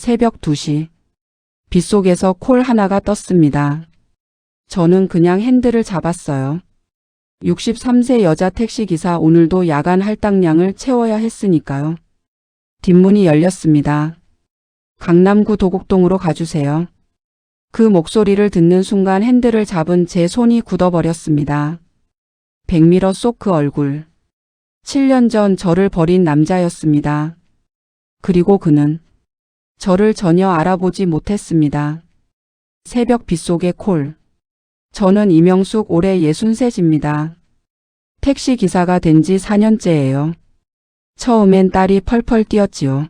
새벽 2시. 빗속에서 콜 하나가 떴습니다. 저는 그냥 핸들을 잡았어요. 63세 여자 택시기사 오늘도 야간 할당량을 채워야 했으니까요. 뒷문이 열렸습니다. 강남구 도곡동으로 가주세요. 그 목소리를 듣는 순간 핸들을 잡은 제 손이 굳어버렸습니다. 백미러 속 그 얼굴. 7년 전 저를 버린 남자였습니다. 그리고 그는 저를 전혀 알아보지 못했습니다. 새벽 빗속의 콜. 저는 이명숙 올해 63입니다. 택시기사가 된 지 4년째예요. 처음엔 딸이 펄펄 뛰었지요.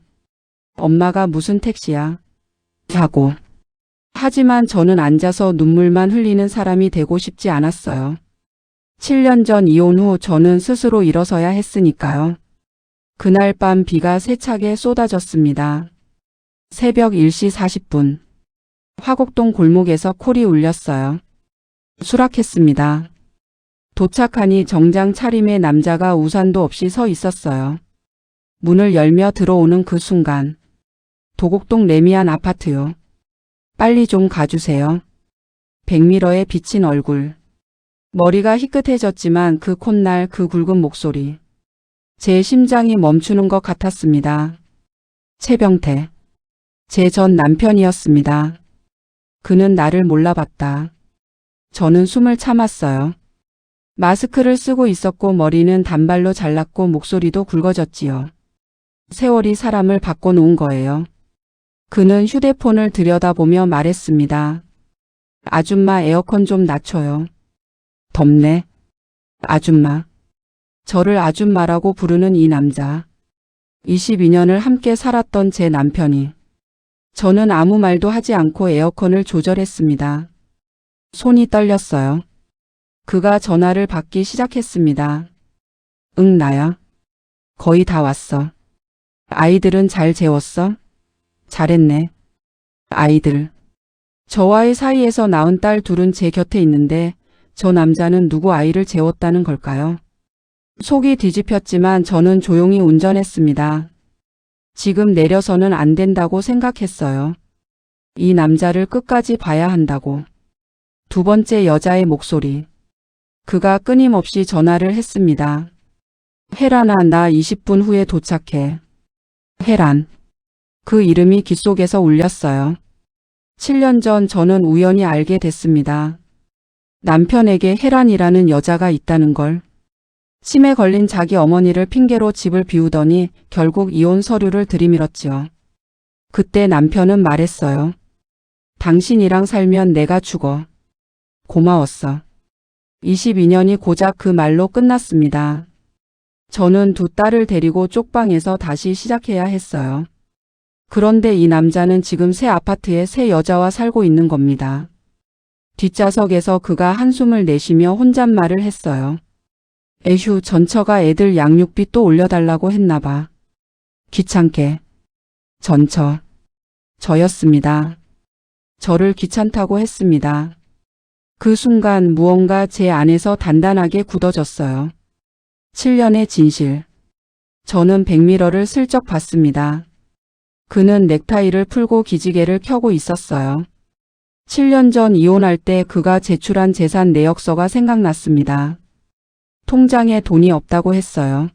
엄마가 무슨 택시야? 하고. 하지만 저는 앉아서 눈물만 흘리는 사람이 되고 싶지 않았어요. 7년 전 이혼 후 저는 스스로 일어서야 했으니까요. 그날 밤 비가 세차게 쏟아졌습니다. 새벽 1시 40분. 화곡동 골목에서 콜이 울렸어요. 수락했습니다. 도착하니 정장 차림의 남자가 우산도 없이 서 있었어요. 문을 열며 들어오는 그 순간. 도곡동 레미안 아파트요. 빨리 좀 가주세요. 백미러에 비친 얼굴. 머리가 희끗해졌지만 그 콧날 그 굵은 목소리. 제 심장이 멈추는 것 같았습니다. 최병태. 제 전 남편이었습니다. 그는 나를 몰라봤다. 저는 숨을 참았어요. 마스크를 쓰고 있었고 머리는 단발로 잘랐고 목소리도 굵어졌지요. 세월이 사람을 바꿔놓은 거예요. 그는 휴대폰을 들여다보며 말했습니다. 아줌마 에어컨 좀 낮춰요. 덥네. 아줌마. 저를 아줌마라고 부르는 이 남자. 22년을 함께 살았던 제 남편이. 저는 아무 말도 하지 않고 에어컨을 조절했습니다. 손이 떨렸어요. 그가 전화를 받기 시작했습니다. 응, 나야. 거의 다 왔어. 아이들은 잘 재웠어? 잘했네. 아이들. 저와의 사이에서 낳은 딸 둘은 제 곁에 있는데 저 남자는 누구 아이를 재웠다는 걸까요? 속이 뒤집혔지만 저는 조용히 운전했습니다. 지금 내려서는 안 된다고 생각했어요. 이 남자를 끝까지 봐야 한다고. 두 번째 여자의 목소리. 그가 끊임없이 전화를 했습니다. 혜란아, 나 20분 후에 도착해. 혜란. 그 이름이 귓속에서 울렸어요. 7년 전 저는 우연히 알게 됐습니다. 남편에게 혜란이라는 여자가 있다는 걸. 치매 걸린 자기 어머니를 핑계로 집을 비우더니 결국 이혼 서류를 들이밀었지요. 그때 남편은 말했어요. 당신이랑 살면 내가 죽어. 고마웠어. 22년이 고작 그 말로 끝났습니다. 저는 두 딸을 데리고 쪽방에서 다시 시작해야 했어요. 그런데 이 남자는 지금 새 아파트에 새 여자와 살고 있는 겁니다. 뒷좌석에서 그가 한숨을 내쉬며 혼잣말을 했어요. 에휴, 전처가 애들 양육비 또 올려달라고 했나봐. 귀찮게. 전처. 저였습니다. 저를 귀찮다고 했습니다. 그 순간 무언가 제 안에서 단단하게 굳어졌어요. 7년의 진실. 저는 백미러를 슬쩍 봤습니다. 그는 넥타이를 풀고 기지개를 켜고 있었어요. 7년 전 이혼할 때 그가 제출한 재산 내역서가 생각났습니다. 통장에 돈이 없다고 했어요.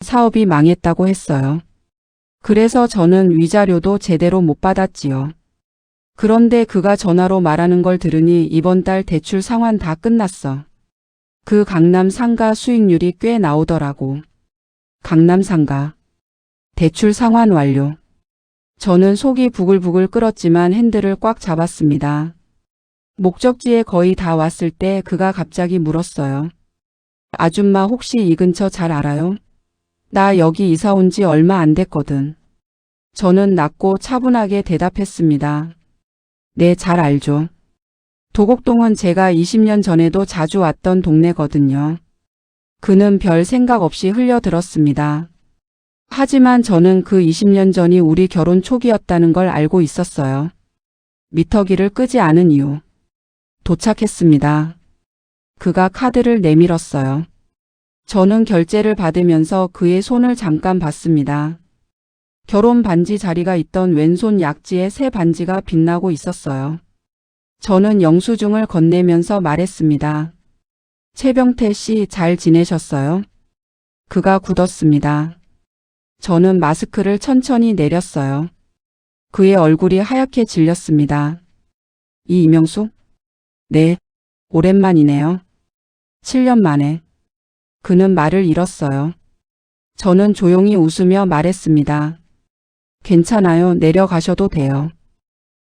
사업이 망했다고 했어요. 그래서 저는 위자료도 제대로 못 받았지요. 그런데 그가 전화로 말하는 걸 들으니 이번 달 대출 상환 다 끝났어. 그 강남 상가 수익률이 꽤 나오더라고. 강남 상가. 대출 상환 완료. 저는 속이 부글부글 끓었지만 핸들을 꽉 잡았습니다. 목적지에 거의 다 왔을 때 그가 갑자기 물었어요. 아줌마 혹시 이 근처 잘 알아요? 나 여기 이사 온 지 얼마 안 됐거든. 저는 낮고 차분하게 대답했습니다. 네, 잘 알죠. 도곡동은 제가 20년 전에도 자주 왔던 동네거든요. 그는 별 생각 없이 흘려들었습니다. 하지만 저는 그 20년 전이 우리 결혼 초기였다는 걸 알고 있었어요. 미터기를 끄지 않은 이유. 도착했습니다. 그가 카드를 내밀었어요. 저는 결제를 받으면서 그의 손을 잠깐 봤습니다. 결혼 반지 자리가 있던 왼손 약지에 새 반지가 빛나고 있었어요. 저는 영수증을 건네면서 말했습니다. 최병태 씨 잘 지내셨어요? 그가 굳었습니다. 저는 마스크를 천천히 내렸어요. 그의 얼굴이 하얗게 질렸습니다. 이명숙? 네, 오랜만이네요. 7년 만에. 그는 말을 잃었어요. 저는 조용히 웃으며 말했습니다. 괜찮아요. 내려가셔도 돼요.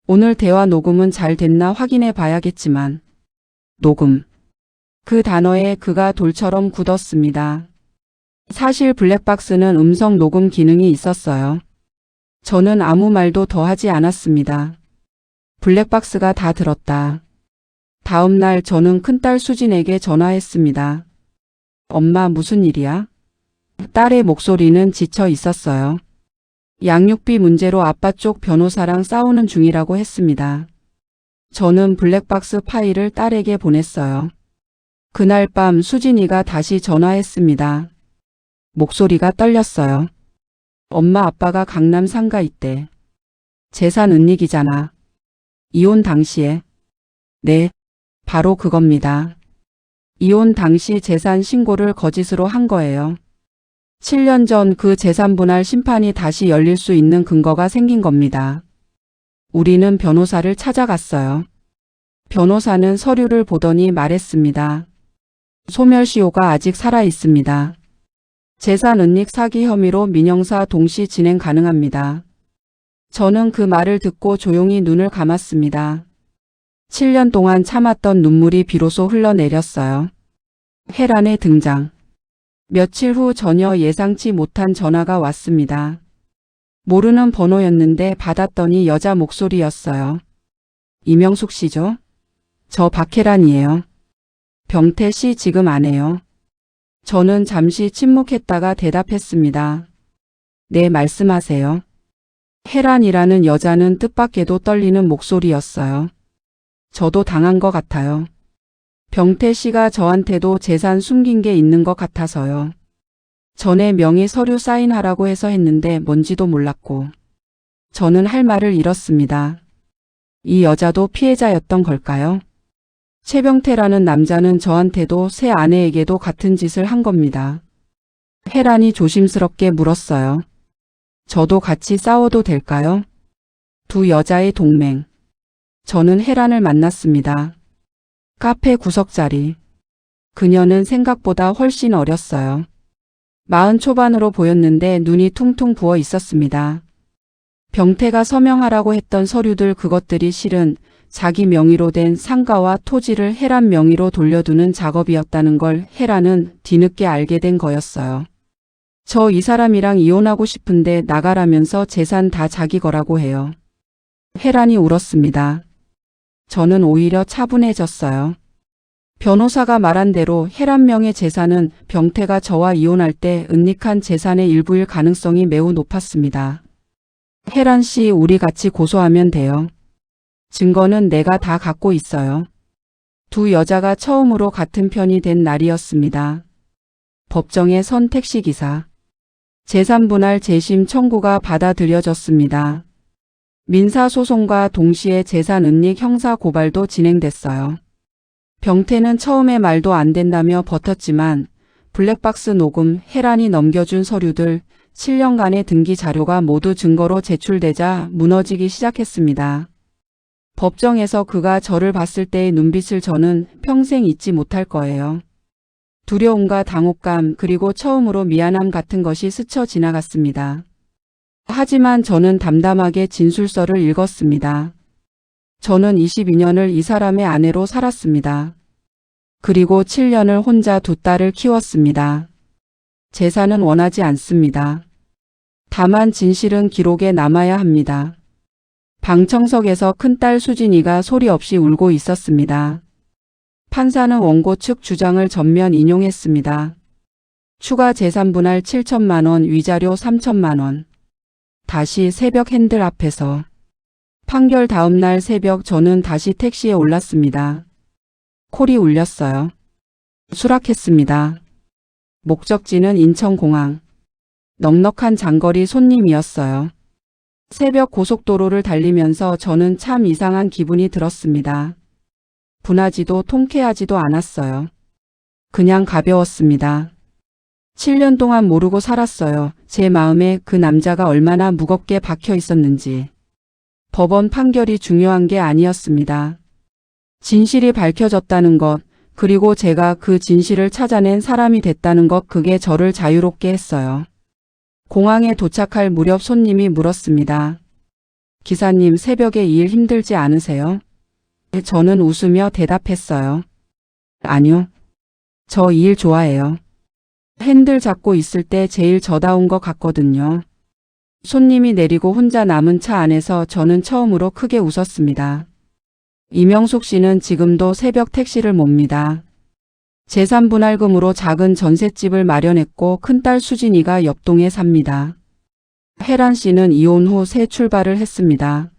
오늘 대화 녹음은 잘 됐나 확인해 봐야겠지만. 녹음. 그 단어에 그가 돌처럼 굳었습니다. 사실 블랙박스는 음성 녹음 기능이 있었어요. 저는 아무 말도 더 하지 않았습니다. 블랙박스가 다 들었다. 다음 날 저는 큰딸 수진에게 전화했습니다. 엄마 무슨 일이야? 딸의 목소리는 지쳐 있었어요. 양육비 문제로 아빠 쪽 변호사랑 싸우는 중이라고 했습니다. 저는 블랙박스 파일을 딸에게 보냈어요. 그날 밤 수진이가 다시 전화했습니다. 목소리가 떨렸어요. 엄마 아빠가 강남 상가 있대. 재산 은닉이잖아. 이혼 당시에. 네, 바로 그겁니다. 이혼 당시 재산 신고를 거짓으로 한 거예요. 7년 전 그 재산 분할 심판이 다시 열릴 수 있는 근거가 생긴 겁니다. 우리는 변호사를 찾아갔어요. 변호사는 서류를 보더니 말했습니다. 소멸시효가 아직 살아 있습니다. 재산 은닉 사기 혐의로 민형사 동시 진행 가능합니다. 저는 그 말을 듣고 조용히 눈을 감았습니다. 7년 동안 참았던 눈물이 비로소 흘러내렸어요. 혜란의 등장. 며칠 후 전혀 예상치 못한 전화가 왔습니다. 모르는 번호였는데 받았더니 여자 목소리였어요. 이명숙 씨죠? 저 박혜란이에요. 병태 씨 지금 안 해요. 저는 잠시 침묵했다가 대답했습니다. 네, 말씀하세요. 혜란이라는 여자는 뜻밖에도 떨리는 목소리였어요. 저도 당한 것 같아요. 병태 씨가 저한테도 재산 숨긴 게 있는 것 같아서요. 전에 명의 서류 사인하라고 해서 했는데 뭔지도 몰랐고. 저는 할 말을 잃었습니다. 이 여자도 피해자였던 걸까요? 최병태라는 남자는 저한테도 새 아내에게도 같은 짓을 한 겁니다. 혜란이 조심스럽게 물었어요. 저도 같이 싸워도 될까요? 두 여자의 동맹. 저는 혜란을 만났습니다. 카페 구석자리. 그녀는 생각보다 훨씬 어렸어요. 40 초반으로 보였는데 눈이 퉁퉁 부어 있었습니다. 병태가 서명하라고 했던 서류들 그것들이 실은 자기 명의로 된 상가와 토지를 혜란 명의로 돌려두는 작업이었다는 걸 혜란은 뒤늦게 알게 된 거였어요. 저 이 사람이랑 이혼하고 싶은데 나가라면서 재산 다 자기 거라고 해요. 혜란이 울었습니다. 저는 오히려 차분해졌어요. 변호사가 말한 대로 혜란 명의 재산은 병태가 저와 이혼할 때 은닉한 재산의 일부일 가능성이 매우 높았습니다. 혜란 씨, 우리 같이 고소하면 돼요. 증거는 내가 다 갖고 있어요. 두 여자가 처음으로 같은 편이 된 날이었습니다. 법정에 선 택시기사. 재산분할 재심 청구가 받아들여졌습니다. 민사소송과 동시에 재산 은닉 형사 고발도 진행됐어요. 병태는 처음에 말도 안 된다며 버텼지만 블랙박스 녹음, 혜란이 넘겨준 서류들, 7년간의 등기 자료가 모두 증거로 제출되자 무너지기 시작했습니다. 법정에서 그가 저를 봤을 때의 눈빛을 저는 평생 잊지 못할 거예요. 두려움과 당혹감 그리고 처음으로 미안함 같은 것이 스쳐 지나갔습니다. 하지만 저는 담담하게 진술서를 읽었습니다. 저는 22년을 이 사람의 아내로 살았습니다. 그리고 7년을 혼자 두 딸을 키웠습니다. 재산은 원하지 않습니다. 다만 진실은 기록에 남아야 합니다. 방청석에서 큰딸 수진이가 소리 없이 울고 있었습니다. 판사는 원고 측 주장을 전면 인용했습니다. 추가 재산 분할 7천만 원, 위자료 3천만 원. 다시 새벽 핸들 앞에서. 판결 다음 날 새벽 저는 다시 택시에 올랐습니다. 콜이 울렸어요. 수락했습니다. 목적지는 인천공항. 넉넉한 장거리 손님이었어요. 새벽 고속도로를 달리면서 저는 참 이상한 기분이 들었습니다. 분하지도 통쾌하지도 않았어요. 그냥 가벼웠습니다. 7년 동안 모르고 살았어요. 제 마음에 그 남자가 얼마나 무겁게 박혀 있었는지. 법원 판결이 중요한 게 아니었습니다. 진실이 밝혀졌다는 것, 그리고 제가 그 진실을 찾아낸 사람이 됐다는 것, 그게 저를 자유롭게 했어요. 공항에 도착할 무렵 손님이 물었습니다. 기사님, 새벽에 일 힘들지 않으세요? 저는 웃으며 대답했어요. 아니요. 저 일 좋아해요. 핸들 잡고 있을 때 제일 저다운 것 같거든요. 손님이 내리고 혼자 남은 차 안에서 저는 처음으로 크게 웃었습니다. 이명숙 씨는 지금도 새벽 택시를 몹니다. 재산분할금으로 작은 전셋집을 마련했고 큰딸 수진이가 옆동에 삽니다. 혜란 씨는 이혼 후 새 출발을 했습니다.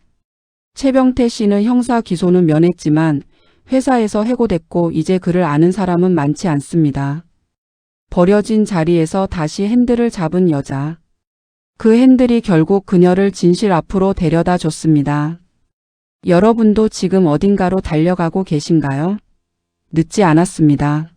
최병태 씨는 형사 기소는 면했지만 회사에서 해고됐고 이제 그를 아는 사람은 많지 않습니다. 버려진 자리에서 다시 핸들을 잡은 여자. 그 핸들이 결국 그녀를 진실 앞으로 데려다 줬습니다. 여러분도 지금 어딘가로 달려가고 계신가요? 늦지 않았습니다.